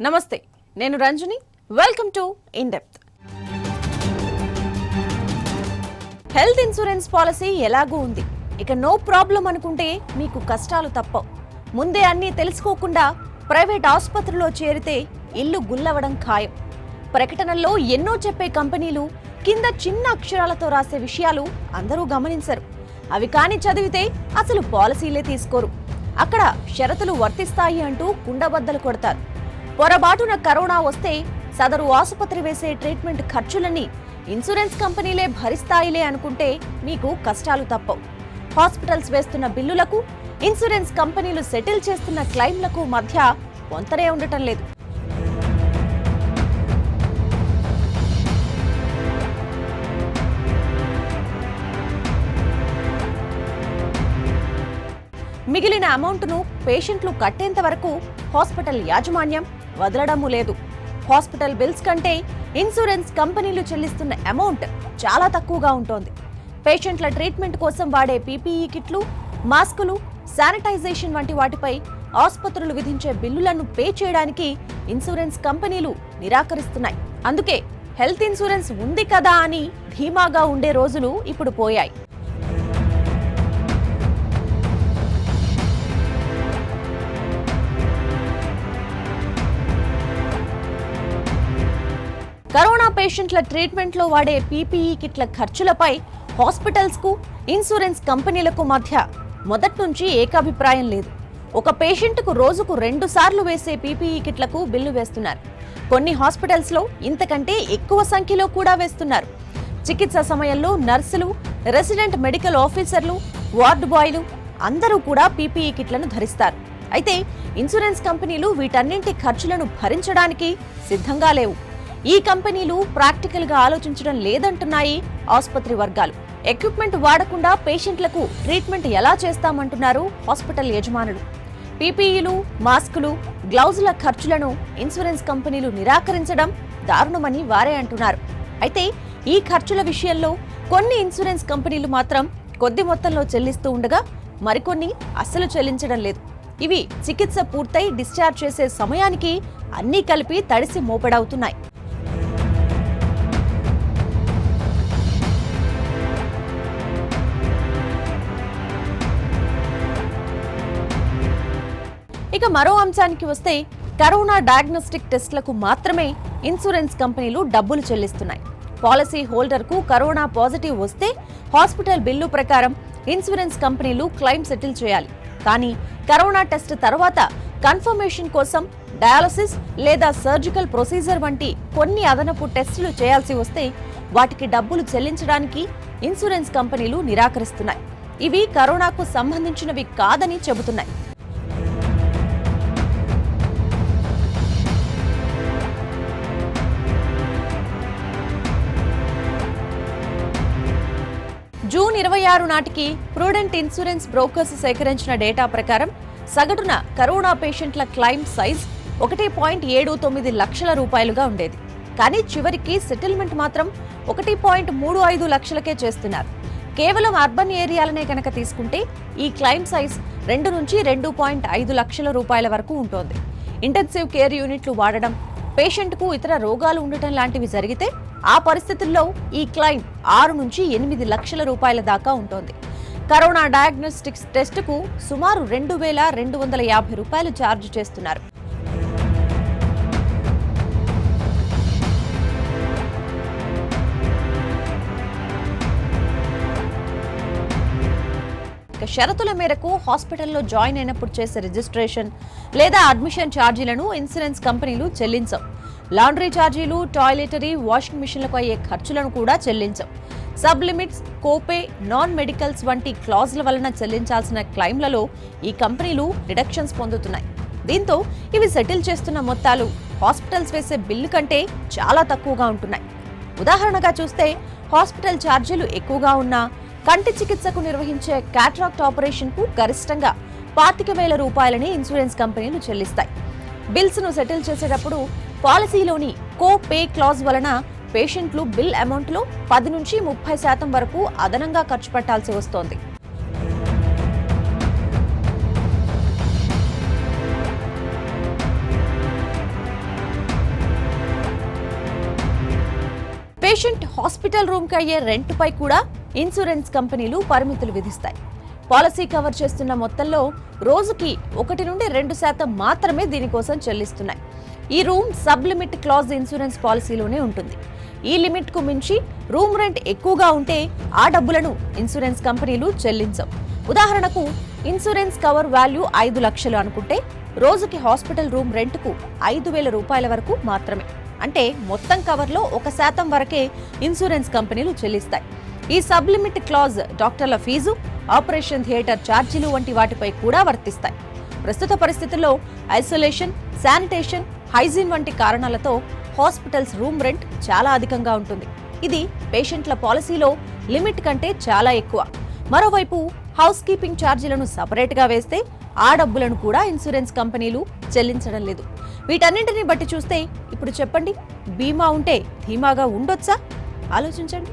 నమస్తే, నేను Ranjani. Welcome to in depth. Health insurance policy ఎలాగూ ఉంది, ఇక నో ప్రాబ్లం అనుకుంటే మీకు కష్టాలు తప్పవు. ముందే అన్నీ తెలుసుకోకుండా ప్రైవేట్ ఆసుపత్రిలో చేరితే ఇల్లు గుల్లవడం ఖాయం. ప్రకటనల్లో ఎన్నో చెప్పే కంపెనీలు కింద చిన్న అక్షరాలతో రాసే విషయాలు అందరూ గమనించరు. అవి కాని చదివితే అసలు పాలసీలే తీసుకోరు. అక్కడ షరతులు వర్తిస్తాయి అంటూ కుండబద్దలు కొడతారు. పొరబాటున కరోనా వస్తే సదరు ఆసుపత్రి వేసే ట్రీట్మెంట్ ఖర్చులన్నీ ఇన్సూరెన్స్ కంపెనీలే భరిస్తాయిలే అనుకుంటే మీకు కష్టాలు తప్పవు. హాస్పిటల్స్ వేస్తున్న బిల్లులకు ఇన్సూరెన్స్ కంపెనీలు సెటిల్ చేస్తున్న క్లెయిమ్లకు మధ్య పొంతనే ఉండటం లేదు. మిగిలిన అమౌంట్ను పేషెంట్లు కట్టేంత వరకు హాస్పిటల్ యాజమాన్యం వదలడమూ లేదు. హాస్పిటల్ బిల్స్ కంటే ఇన్సూరెన్స్ కంపెనీలు చెల్లిస్తున్న అమౌంట్ చాలా తక్కువగా ఉంటోంది. పేషెంట్ల ట్రీట్మెంట్ కోసం వాడే పీపీఈ కిట్లు, మాస్కులు, శానిటైజేషన్ వంటి వాటిపై ఆసుపత్రులు విధించే బిల్లులను పే చేయడానికి ఇన్సూరెన్స్ కంపెనీలు నిరాకరిస్తున్నాయి. అందుకే హెల్త్ ఇన్సూరెన్స్ ఉంది కదా అని ధీమాగా ఉండే రోజులు ఇప్పుడు పోయాయి. కరోనా పేషెంట్ల ట్రీట్మెంట్లో వాడే పీపీఈ కిట్ల ఖర్చులపై హాస్పిటల్స్ కు, ఇన్సూరెన్స్ కంపెనీలకు మధ్య మొదటి నుంచి ఏకాభిప్రాయం లేదు. ఒక పేషెంట్కు రోజుకు 2 సార్లు వేసే పీపీఈ కిట్లకు బిల్లు వేస్తున్నారు. కొన్ని హాస్పిటల్స్ లో ఇంతకంటే ఎక్కువ సంఖ్యలో కూడా వేస్తున్నారు. చికిత్స సమయంలో నర్సులు, రెసిడెంట్ మెడికల్ ఆఫీసర్లు, వార్డు బాయ్లు అందరూ కూడా పీపీఈ కిట్లను ధరిస్తారు. అయితే ఇన్సూరెన్స్ కంపెనీలు వీటన్నింటి ఖర్చులను భరించడానికి సిద్ధంగా లేవు. ఈ కంపెనీలు ప్రాక్టికల్ గా ఆలోచించడం లేదంటున్నాయి ఆసుపత్రి వర్గాలు. ఎక్విప్మెంట్ వాడకుండా పేషెంట్లకు ట్రీట్మెంట్ ఎలా చేస్తామంటున్నారు హాస్పిటల్ యజమానులు. పీపీఈలు, మాస్కులు, గ్లౌజుల ఖర్చులను ఇన్సూరెన్స్ కంపెనీలు నిరాకరించడం దారుణమని వారే అంటున్నారు. అయితే ఈ ఖర్చుల విషయంలో కొన్ని ఇన్సూరెన్స్ కంపెనీలు మాత్రం కొద్ది మొత్తంలో చెల్లిస్తూ ఉండగా మరికొన్ని అస్సలు చెల్లించడం లేదు. ఇవి చికిత్స పూర్తయి డిశ్చార్జ్ చేసే సమయానికి అన్నీ కలిపి తడిసి మోపెడవుతున్నాయి. ఇక మరో అంశానికి వస్తే కరోనా డయాగ్నోస్టిక్ టెస్టులకు మాత్రమే ఇన్సూరెన్స్ కంపెనీలు డబ్బులు చెల్లిస్తున్నాయి. పాలసీ హోల్డర్ కు కరోనా పాజిటివ్ వస్తే హాస్పిటల్ బిల్లు ప్రకారం ఇన్సూరెన్స్ కంపెనీలు క్లెయిమ్ సెటిల్ చేయాలి. కానీ కరోనా టెస్ట్ తర్వాత కన్ఫర్మేషన్ కోసం డయాలసిస్ లేదా సర్జికల్ ప్రొసీజర్ వంటి కొన్ని అదనపు టెస్టులు చేయాల్సి వస్తే వాటికి డబ్బులు చెల్లించడానికి ఇన్సూరెన్స్ కంపెనీలు నిరాకరిస్తున్నాయి. ఇవి కరోనాకు సంబంధించినవి కాదని చెబుతున్నాయి. జూన్ 26 నాటికి ప్రూడెంట్ ఇన్సూరెన్స్ బ్రోకర్స్ సేకరించిన డేటా ప్రకారం సగటున కరోనా పేషెంట్ల క్లెయిమ్ సైజ్ 1.79 లక్షల రూపాయలుగా ఉండేది. కానీ చివరికి సెటిల్మెంట్ మాత్రం 1.35 లక్షలకే చేస్తున్నారు. కేవలం అర్బన్ ఏరియాలనే కనుక తీసుకుంటే ఈ క్లెయిమ్ సైజ్ 2 నుంచి 2.5 లక్షల రూపాయల వరకు ఉంటుంది. ఇంటెన్సివ్ కేర్ యూనిట్లు వాడడం, పేషెంట్కు ఇతర రోగాలు ఉండటం లాంటివి జరిగితే ఆ పరిస్థితుల్లో ఈ క్లెయిమ్ 6 నుంచి 8 లక్షల రూపాయల దాకా ఉంటుంది. కరోనా డయాగ్నోస్టిక్స్ టెస్టుకు సుమారు 2,250 రూపాయలు ఛార్జ్ చేస్తున్నారు. షరతుల మేరకు హాస్పిటల్లో జాయిన్ అయినప్పుడు చేసే రిజిస్ట్రేషన్ లేదా అడ్మిషన్ ఛార్జీలను ఇన్సూరెన్స్ కంపెనీలు చెల్లించవు. లాండ్రీ ఛార్జీలు, టాయిలెటరీ, వాషింగ్ మిషన్లకు అయ్యే ఖర్చులను కూడా చెల్లించవు. సబ్ లిమిట్స్, కోపే, నాన్ మెడికల్స్ వంటి క్లాజుల వలన చెల్లించాల్సిన క్లెయిమ్లలో ఈ కంపెనీలు డిడక్షన్స్ పొందుతున్నాయి. దీంతో ఇవి సెటిల్ చేస్తున్న మొత్తాలు హాస్పిటల్స్ వేసే బిల్లు కంటే చాలా తక్కువగా ఉంటున్నాయి. ఉదాహరణగా చూస్తే హాస్పిటల్ ఛార్జీలు ఎక్కువగా ఉన్నా కంటి చికిత్సకు నిర్వహించే క్యాట్రాక్ట్ ఆపరేషన్ కు గరిష్టంగా 25,000 రూపాయలని ఇన్సూరెన్స్ కంపెనీలు చెల్లిస్తాయి. బిల్స్ ను సెటిల్ చేసేటప్పుడు పాలసీలోని కో పే క్లాజ్ వలన పేషెంట్లు బిల్ అమౌంట్ లో 10 నుంచి 30% వరకు అదనంగా ఖర్చు పెట్టాల్సి వస్తోంది. పేషెంట్ హాస్పిటల్ రూమ్కి అయ్యే రెంట్పై కూడా ఇన్సూరెన్స్ కంపెనీలు పరిమితులు విధిస్తాయి. పాలసీ కవర్ చేస్తున్న మొత్తంలో రోజుకి 1 నుండి 2% మాత్రమే దీనికోసం చెల్లిస్తున్నాయి. ఈ room sub limit clause insurance పాలసీలోనే ఉంటుంది. ఈ లిమిట్ కు మించి రూమ్ రెంట్ ఎక్కువగా ఉంటే ఆ డబ్బులను ఇన్సూరెన్స్ కంపెనీలు చెల్లించవు. ఉదాహరణకు ఇన్సూరెన్స్ కవర్ వాల్యూ 5 లక్షలు అనుకుంటే రోజుకి హాస్పిటల్ రూమ్ రెంట్కు 5,000 రూపాయల వరకు మాత్రమే. అంటే మొత్తం కవర్లో 1% వరకే ఇన్సూరెన్స్ కంపెనీలు చెల్లిస్తాయి. ఈ సబ్ లిమిట్ క్లాజ్ డాక్టర్ల ఫీజు, ఆపరేషన్ థియేటర్ ఛార్జీలు వంటి వాటిపై కూడా వర్తిస్తాయి. ప్రస్తుత పరిస్థితుల్లో ఐసోలేషన్, శానిటేషన్, హైజీన్ వంటి కారణాలతో హాస్పిటల్స్ రూమ్ రెంట్ చాలా అధికంగా ఉంటుంది. ఇది పేషెంట్ల పాలసీలో లిమిట్ కంటే చాలా ఎక్కువ. మరోవైపు హౌస్ కీపింగ్ ఛార్జీలను సపరేట్గా వేస్తే ఆ డబ్బులను కూడా ఇన్సూరెన్స్ కంపెనీలు చెల్లించడం లేదు. వీటన్నింటినీ బట్టి చూస్తే ఇప్పుడు చెప్పండి, బీమా ఉంటే ధీమాగా ఉండొచ్చా? ఆలోచించండి.